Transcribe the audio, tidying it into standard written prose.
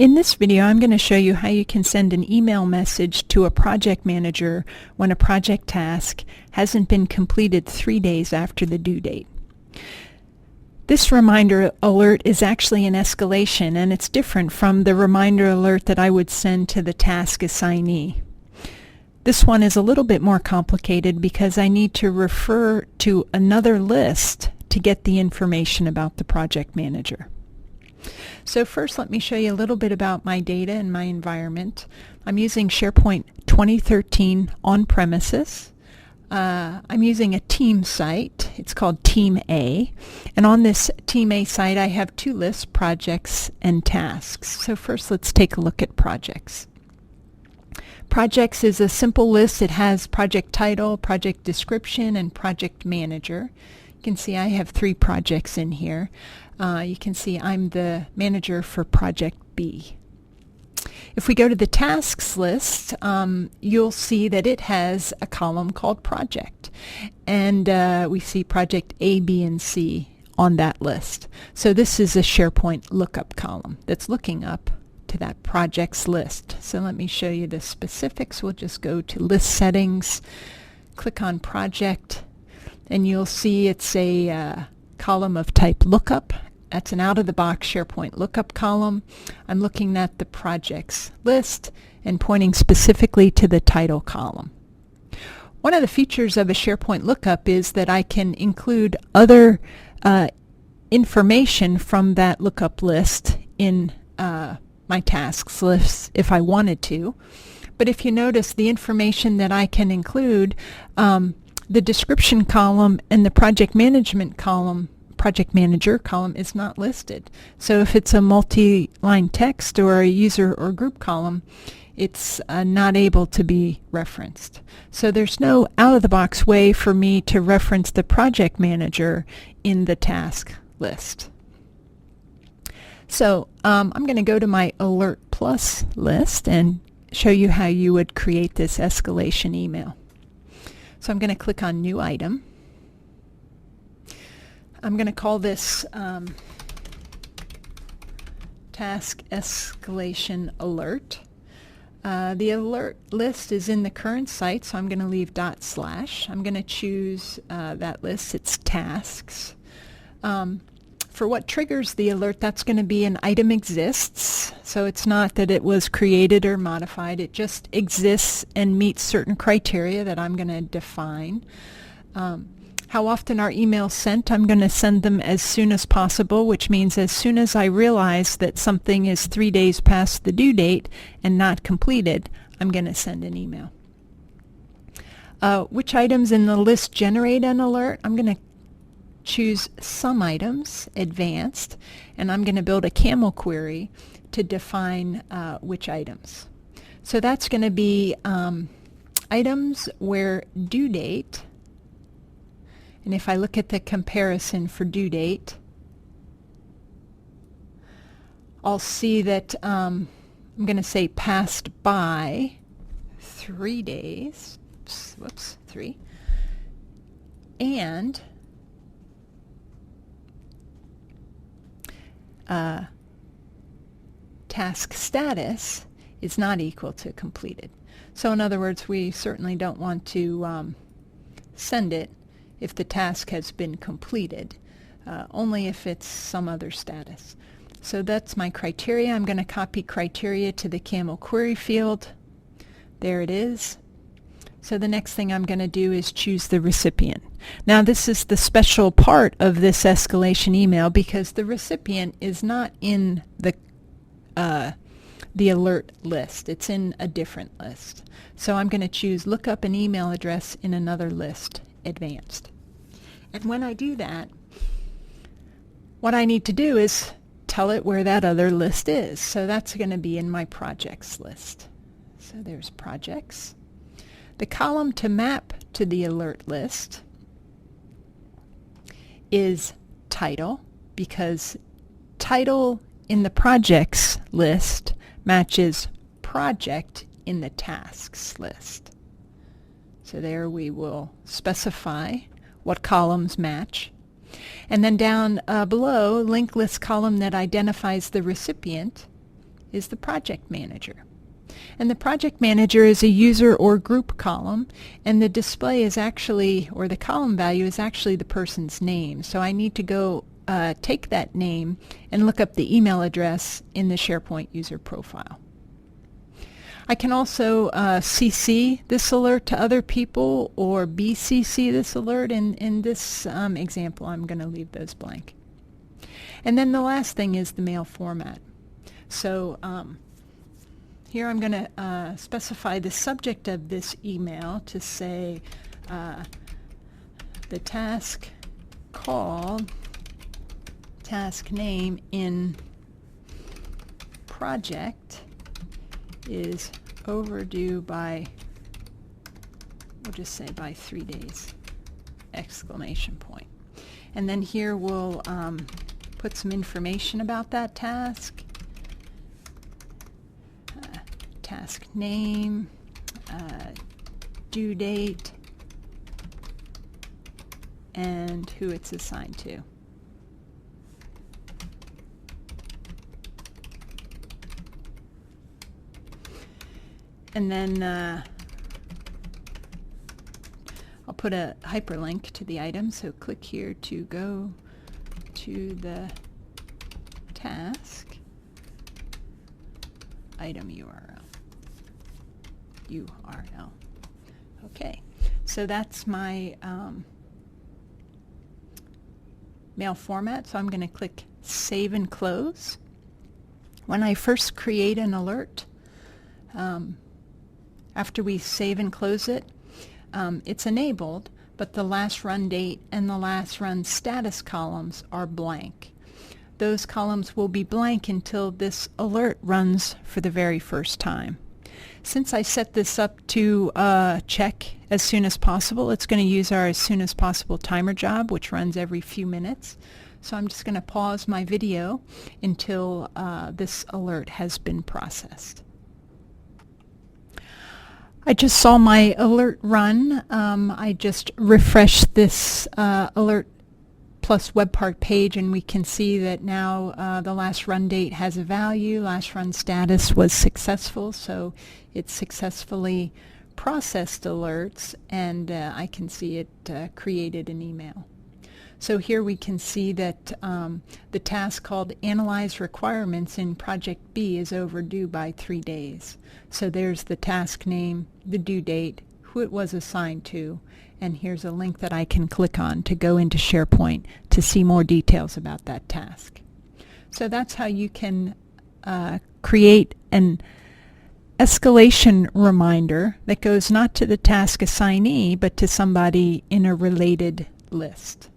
In this video, I'm going to show you how you can send an email message to a project manager when a project task hasn't been completed 3 days after the due date. This reminder alert is actually an escalation, and it's different from the reminder alert that I would send to the task assignee. This one is a little bit more complicated because I need to refer to another list to get the information about the project manager. So first, let me show you a little bit about my data and my environment. I'm using SharePoint 2013 on premises. I'm using a team site. It's called Team A. And on this Team A site, I have two lists, projects and tasks. So first, let's take a look at projects. Projects is a simple list. It has project title, project description, and project manager. You can see I have 3 projects in here. You can see I'm the manager for project B. If we go to the tasks list, you'll see that it has a column called project, and we see project A, B, and C on that list. So this is a SharePoint lookup column that's looking up to that projects list. So let me show you the specifics. We'll just go to list settings, click on project, and you'll see it's a column of type lookup. That's an out-of-the-box SharePoint lookup column. I'm looking at the projects list and pointing specifically to the title column. One of the features of a SharePoint lookup is that I can include other information from that lookup list in my tasks list if I wanted to. But if you notice, the information that I can include, the description column and the project management column, project manager column, is not listed. So if it's a multi-line text or a user or group column, it's not able to be referenced. So there's no out-of-the-box way for me to reference the project manager in the task list. So I'm going to go to my Alert Plus list and show you how you would create this escalation email. So I'm going to click on New Item. I'm going to call this Task Escalation Alert. The alert list is in the current site, so I'm going to leave /. I'm going to choose that list. It's tasks. For what triggers the alert, that's going to be an item exists. So it's not that it was created or modified. It just exists and meets certain criteria that I'm going to define. How often are emails sent? I'm going to send them as soon as possible, which means as soon as I realize that something is 3 days past the due date and not completed, I'm going to send an email. Which items in the list generate an alert? I'm going to choose some items, advanced, and I'm going to build a camel query to define which items. So that's going to be items where due date, and if I look at the comparison for due date, I'll see that I'm going to say passed by 3 days, whoops, 3, and task status is not equal to completed. So in other words, we certainly don't want to send it if the task has been completed, only if it's some other status. So that's my criteria. I'm going to copy criteria to the camel query field. There it is. So the next thing I'm going to do is choose the recipient. Now this is the special part of this escalation email because the recipient is not in the alert list. It's in a different list. So I'm going to choose look up an email address in another list, advanced. And when I do that, what I need to do is tell it where that other list is. So that's going to be in my projects list. So there's projects. The column to map to the alert list is title, because title in the projects list matches project in the tasks list. So there we will specify what columns match. And then down below, linked list column that identifies the recipient is the project manager. And the project manager is a user or group column, and the display is actually, or the column value is actually the person's name. So I need to go take that name and look up the email address in the SharePoint user profile. I can also CC this alert to other people or BCC this alert. In this example, I'm going to leave those blank. And then the last thing is the mail format. So here I'm going to specify the subject of this email to say the task called, task name in project is overdue by, we'll just say by 3 days, exclamation point. And then here we'll put some information about that task. Task name, due date, and who it's assigned to. And then I'll put a hyperlink to the item, so click here to go to the task item URL. Okay, so that's my mail format. So I'm going to click Save and Close. When I first create an alert, after we save and close it, it's enabled, but the last run date and the last run status columns are blank. Those columns will be blank until this alert runs for the very first time. Since I set this up to check as soon as possible, it's going to use our as soon as possible timer job, which runs every few minutes. So I'm just going to pause my video until this alert has been processed. I just saw my alert run. I just refreshed this alert plus webpart page, and we can see that now the last run date has a value. Last run status was successful, so it successfully processed alerts, and I can see it created an email. So here we can see that the task called Analyze Requirements in Project B is overdue by 3 days. So there's the task name, the due date, who it was assigned to, and here's a link that I can click on to go into SharePoint to see more details about that task. So that's how you can create an escalation reminder that goes not to the task assignee, but to somebody in a related list.